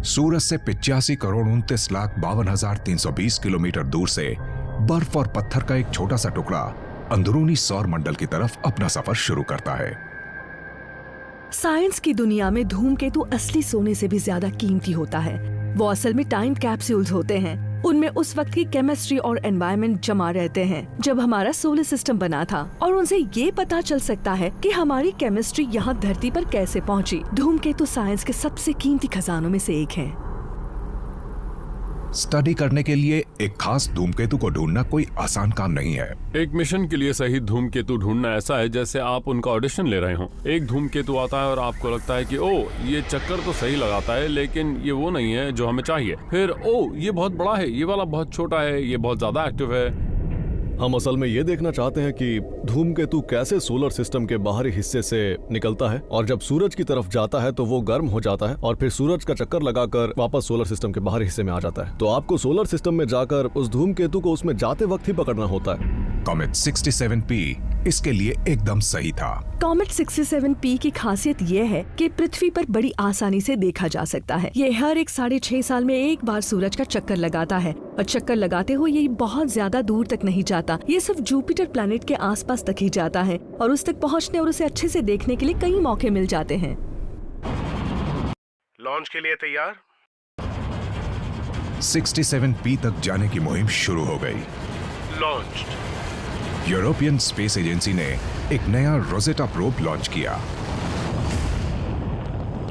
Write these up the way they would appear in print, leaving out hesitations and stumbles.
सूरज से 85,29,52,320 किलोमीटर दूर से बर्फ और पत्थर का एक छोटा सा टुकड़ा अंदरूनी सौर मंडल की तरफ अपना सफर शुरू करता है। साइंस की दुनिया में धूमकेतु असली सोने से भी ज्यादा कीमती होता है। वो असल में टाइम कैप्सूल्स होते हैं। उनमें उस वक्त की केमिस्ट्री और एनवायरनमेंट जमा रहते हैं जब हमारा सोलर सिस्टम बना था, और उनसे ये पता चल सकता है कि हमारी केमिस्ट्री यहाँ धरती पर कैसे पहुँची। धूमकेतु साइंस के सबसे कीमती खजानों में से एक है। स्टडी करने के लिए एक खास धूमकेतु को ढूंढना कोई आसान काम नहीं है। एक मिशन के लिए सही धूमकेतु ढूंढना ऐसा है जैसे आप उनका ऑडिशन ले रहे हो। एक धूमकेतु आता है और आपको लगता है कि ओ ये चक्कर तो सही लगाता है, लेकिन ये वो नहीं है जो हमें चाहिए। फिर ओ ये बहुत बड़ा है, ये वाला बहुत छोटा है, ये बहुत ज्यादा एक्टिव है। हम असल में ये देखना चाहते हैं कि धूमकेतु कैसे सोलर सिस्टम के बाहरी हिस्से से निकलता है, और जब सूरज की तरफ जाता है तो वो गर्म हो जाता है और फिर सूरज का चक्कर लगाकर वापस सोलर सिस्टम के बाहरी हिस्से में आ जाता है। तो आपको सोलर सिस्टम में जाकर उस धूमकेतु को उसमें जाते वक्त ही पकड़ना होता है। कॉमेट 67P इसके लिए एकदम सही था। कॉमेट 67P की खासियत ये है कि पृथ्वी पर बड़ी आसानी से देखा जा सकता है। ये हर एक 6.5 साल में एक बार सूरज का चक्कर लगाता है, और चक्कर लगाते हुए ये बहुत ज्यादा दूर तक नहीं जाता। ये सिर्फ जुपिटर प्लैनेट के आसपास तक ही जाता है, और उस तक पहुंचने और उसे अच्छे से देखने के लिए कई मौके मिल जाते हैं। लॉन्च के लिए तैयार। 67P तक जाने की मुहिम शुरू हो गई। लॉन्च। यूरोपियन स्पेस एजेंसी ने एक नया रोजेटा प्रोब लॉन्च किया।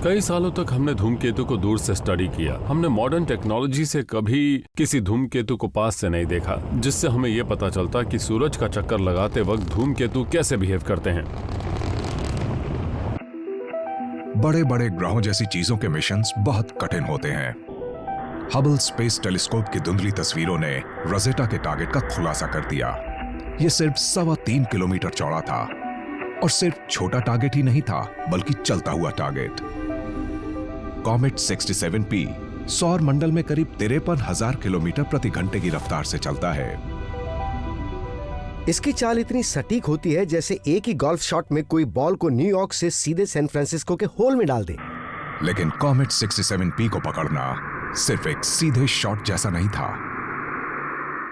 कई सालों तक हमने धूमकेतु को दूर से स्टडी किया। हमने मॉडर्न टेक्नोलॉजी से कभी किसी धूमकेतु को पास से नहीं देखा, जिससे हमें यह पता चलता कि सूरज का चक्कर लगाते वक्त धूमकेतु कैसे बिहेव करते हैं। बड़े बड़े ग्रहों जैसी चीजों के मिशंस बहुत कठिन होते हैं। हबल स्पेस टेलीस्कोप की धुंधली तस्वीरों ने रोजेटा के टारगेट का खुलासा कर दिया। यह सिर्फ 3.25 किलोमीटर चौड़ा था, और सिर्फ छोटा टारगेट ही नहीं था बल्कि चलता हुआ टारगेट। कॉमेट 67P सौर मंडल में करीब 53,000 किलोमीटर प्रति घंटे की रफ्तार से चलता है। इसकी चाल इतनी सटीक होती है जैसे एक ही गोल्फ शॉट में कोई बॉल को न्यूयॉर्क से सीधे सैन फ्रांसिस्को के होल में डाल दे। लेकिन कॉमेट 67P को पकड़ना सिर्फ एक सीधे शॉट जैसा नहीं था।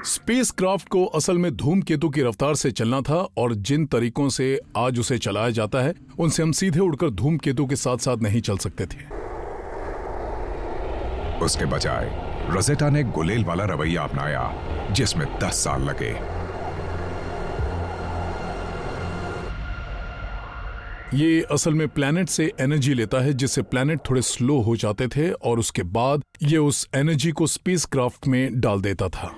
स्पेसक्राफ्ट को असल में धूमकेतु की रफ्तार से चलना था, और जिन तरीकों से आज उसे चलाया जाता है उनसे हम सीधे उड़कर धूमकेतु के साथ साथ नहीं चल सकते थे। उसके बजाय रोजेटा ने गुलेल वाला रवैया अपनाया, जिसमें 10 साल लगे। ये असल में प्लैनेट से एनर्जी लेता है, जिससे प्लैनेट थोड़े स्लो हो जाते थे, और उसके बाद ये उस एनर्जी को स्पेसक्राफ्ट में डाल देता था।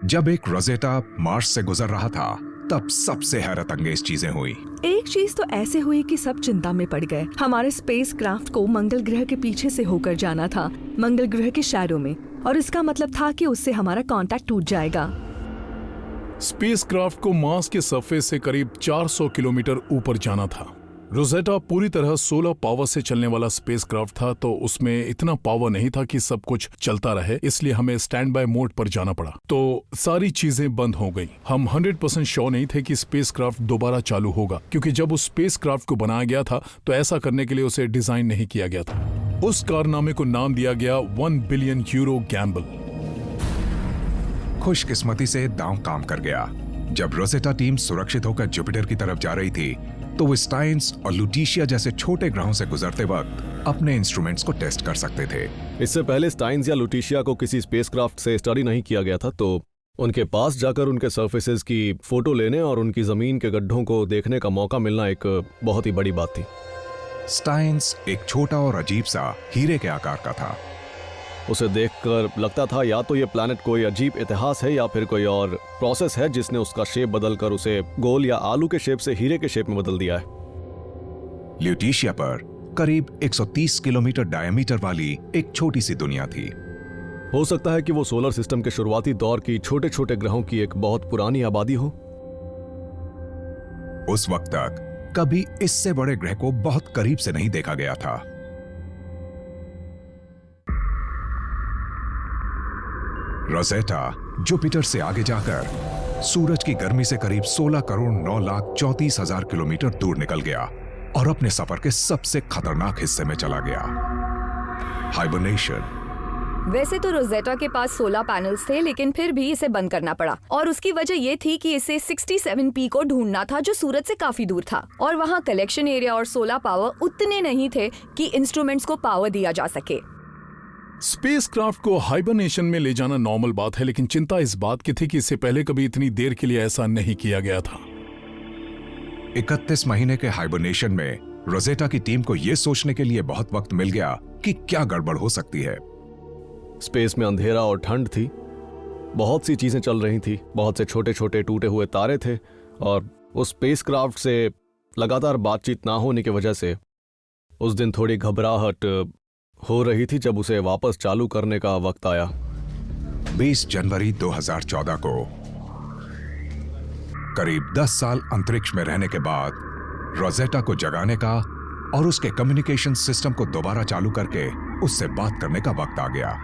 जब एक रोजेटा मार्स से गुजर रहा था, तब सबसे हैरत अंगेज चीजें हुई। एक चीज तो ऐसे हुई कि सब चिंता में पड़ गए। हमारे स्पेसक्राफ्ट को मंगल ग्रह के पीछे से होकर जाना था, मंगल ग्रह के शैडो में, और इसका मतलब था कि उससे हमारा कांटेक्ट टूट जाएगा। स्पेसक्राफ्ट को मार्स के सरफेस से करीब 400 किलोमीटर ऊपर जाना था। रोजेटा पूरी तरह सोलर पावर से चलने वाला स्पेसक्राफ्ट था, तो उसमें इतना पावर नहीं था कि सब कुछ चलता रहे, इसलिए हमें स्टैंड बाय मोड पर जाना पड़ा। तो सारी चीजें बंद हो गई। हम 100% श्योर नहीं थे कि स्पेसक्राफ्ट दोबारा चालू होगा, क्योंकि जब उस स्पेसक्राफ्ट को बनाया गया था तो ऐसा करने के लिए उसे डिजाइन नहीं किया गया था। उस कारनामे को नाम दिया गया 1 बिलियन यूरो गैम्बल। खुशकिस्मती से दांव काम कर गया। जब रोजेटा टीम सुरक्षित होकर जुपिटर की तरफ जा रही थी, तो वो स्टाइन्स और लुटीशिया जैसे छोटे ग्रहों से गुजरते वक्त अपने इंस्ट्रूमेंट्स को टेस्ट कर सकते थे। इससे पहले स्टाइन्स या लुटीशिया को किसी स्पेसक्राफ्ट से स्टडी नहीं किया गया था, तो उनके पास जाकर उनके सरफेसेस की फोटो लेने और उनकी जमीन के गड्ढों को देखने का मौका मिलना एक बहुत ही बड़ी बात थी। स्टाइन्स एक छोटा और अजीब सा हीरे के आकार का था। उसे देखकर लगता था या तो ये प्लैनेट कोई अजीब इतिहास है, या फिर कोई और प्रोसेस है जिसने उसका शेप बदलकर उसे गोल या आलू के शेप से हीरे के शेप में बदल दिया है। ल्यूटीशिया पर करीब 130 किलोमीटर डायमीटर वाली एक छोटी सी दुनिया थी। हो सकता है कि वो सोलर सिस्टम के शुरुआती दौर की छोटे छोटे ग्रहों की एक बहुत पुरानी आबादी हो। उस वक्त तक कभी इससे बड़े ग्रह को बहुत करीब से नहीं देखा गया था। रोजेटा जुपिटर से आगे जाकर सूरज की गर्मी से करीब 16,09,34,000 किलोमीटर दूर निकल गया और अपने सफर के सबसे खतरनाक हिस्से में चला गया। हाइबरनेशन वैसे तो रोजेटा के पास 16 पैनल्स थे, लेकिन फिर भी इसे बंद करना पड़ा और उसकी वजह ये थी कि इसे 67P को ढूंढना था जो सूरज से काफी दूर था और वहाँ कलेक्शन एरिया और सोलर पावर उतने नहीं थे कि इंस्ट्रूमेंट्स को पावर दिया जा सके। स्पेसक्राफ्ट को हाइबरनेशन में ले जाना नॉर्मल बात है, लेकिन चिंता इस बात की थी कि इससे पहले कभी इतनी देर के लिए ऐसा नहीं किया गया था। 31 महीने के हाइबरनेशन में रोजेटा की टीम को यह सोचने के लिए बहुत वक्त मिल गया कि क्या गड़बड़ हो सकती है। स्पेस में अंधेरा और ठंड थी, बहुत सी चीजें चल रही थी, बहुत से छोटे छोटे टूटे हुए तारे थे और उस स्पेसक्राफ्ट से लगातार बातचीत ना होने की वजह से उस दिन थोड़ी घबराहट हो रही थी जब उसे वापस चालू करने का वक्त आया। 20 जनवरी 2014 को करीब 10 साल अंतरिक्ष में रहने के बाद रोजेटा को जगाने का और उसके कम्युनिकेशन सिस्टम को दोबारा चालू करके उससे बात करने का वक्त आ गया।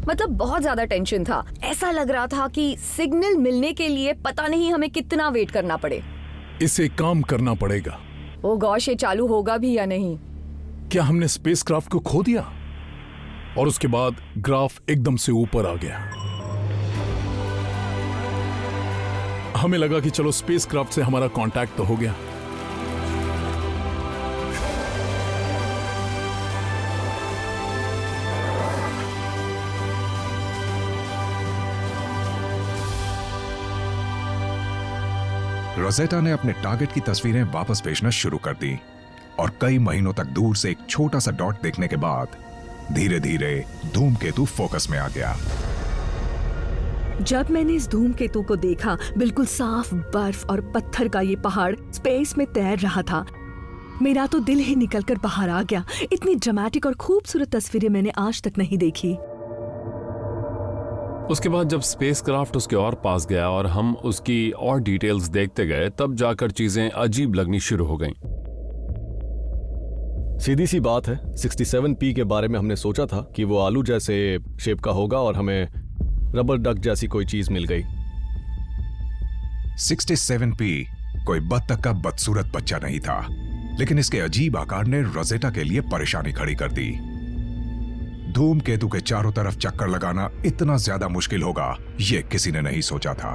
मतलब बहुत ज्यादा टेंशन था। ऐसा लग रहा था कि सिग्नल मिलने के लिए पता नहीं हमें कितना वेट करना पड़े। इसे काम करना पड़ेगा। ओ गॉश, ये चालू होगा भी या नहीं? क्या हमने स्पेसक्राफ्ट को खो दिया? और उसके बाद ग्राफ एकदम से ऊपर आ गया। हमें लगा कि चलो स्पेसक्राफ्ट से हमारा कांटेक्ट तो हो गया। रोजेटा ने अपने टारगेट की तस्वीरें वापस भेजना शुरू कर दी और कई महीनों तक दूर से एक छोटा सा डॉट देखने के बाद धीरे धीरे धूमकेतु फोकस में आ गया। जब मैंने इस धूमकेतु को देखा, बिल्कुल साफ बर्फ और पत्थर का ये पहाड़ स्पेस में तैर रहा था, मेरा तो दिल ही निकलकर बाहर आ गया। इतनी ड्रामेटिक और खूबसूरत तस्वीरें मैंने आज तक नहीं देखी। उसके बाद जब स्पेसक्राफ्ट उसके और पास गया और हम उसकी और डिटेल्स देखते गए, तब जाकर चीजें अजीब लगनी शुरू हो गईं। सीधी सी बात है, 67P के बारे में हमने सोचा था कि वो आलू जैसे शेप का होगा और हमें रबर डक जैसी कोई चीज मिल गई। 67P कोई बत्तख का बदसूरत बच्चा नहीं था, लेकिन इसके अजीब आकार ने रोजेटा के लिए परेशानी खड़ी कर दी। धूमकेतु के चारों तरफ चक्कर लगाना इतना ज्यादा मुश्किल होगा, यह किसी ने नहीं सोचा था।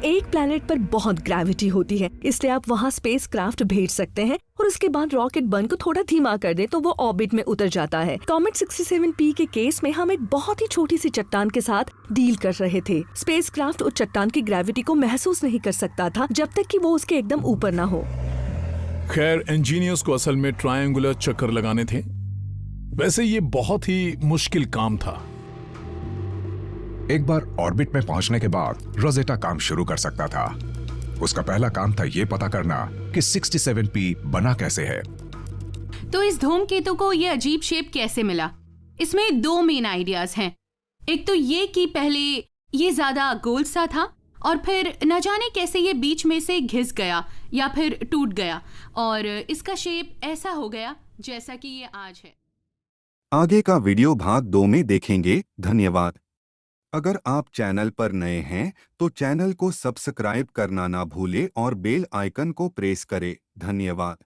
एक प्लैनेट पर बहुत ग्रेविटी होती है, इसलिए आप वहाँ स्पेसक्राफ्ट भेज सकते हैं और उसके बाद रॉकेट बर्न को थोड़ा धीमा कर दे तो वो ऑर्बिट में उतर जाता है। कॉमेट 67P के केस में हम एक बहुत ही छोटी सी चट्टान के साथ डील कर रहे थे। स्पेसक्राफ्ट उस चट्टान की ग्रेविटी को महसूस नहीं कर सकता था जब तक कि वो उसके एकदम ऊपर ना हो। खैर, इंजीनियर्स को असल में ट्रायंगुलर चक्कर लगाने थे। वैसे ये बहुत ही मुश्किल काम था। एक बार ऑर्बिट में पहुंचने के बाद रोजेटा काम शुरू कर सकता था। उसका पहला काम था यह पता करना कि 67P बना कैसे है। तो इस धूमकेतु को ये अजीब शेप कैसे मिला? इसमें दो मेन आइडियाज हैं। एक तो ये कि पहले ये ज्यादा गोल सा था और फिर न जाने कैसे ये बीच में से घिस गया या फिर टूट गया और इसका शेप ऐसा हो गया जैसा कि ये आज है। आगे का वीडियो भाग 2 में देखेंगे। धन्यवाद। अगर आप चैनल पर नए हैं तो चैनल को सब्सक्राइब करना ना भूलें और बेल आइकन को प्रेस करें। धन्यवाद।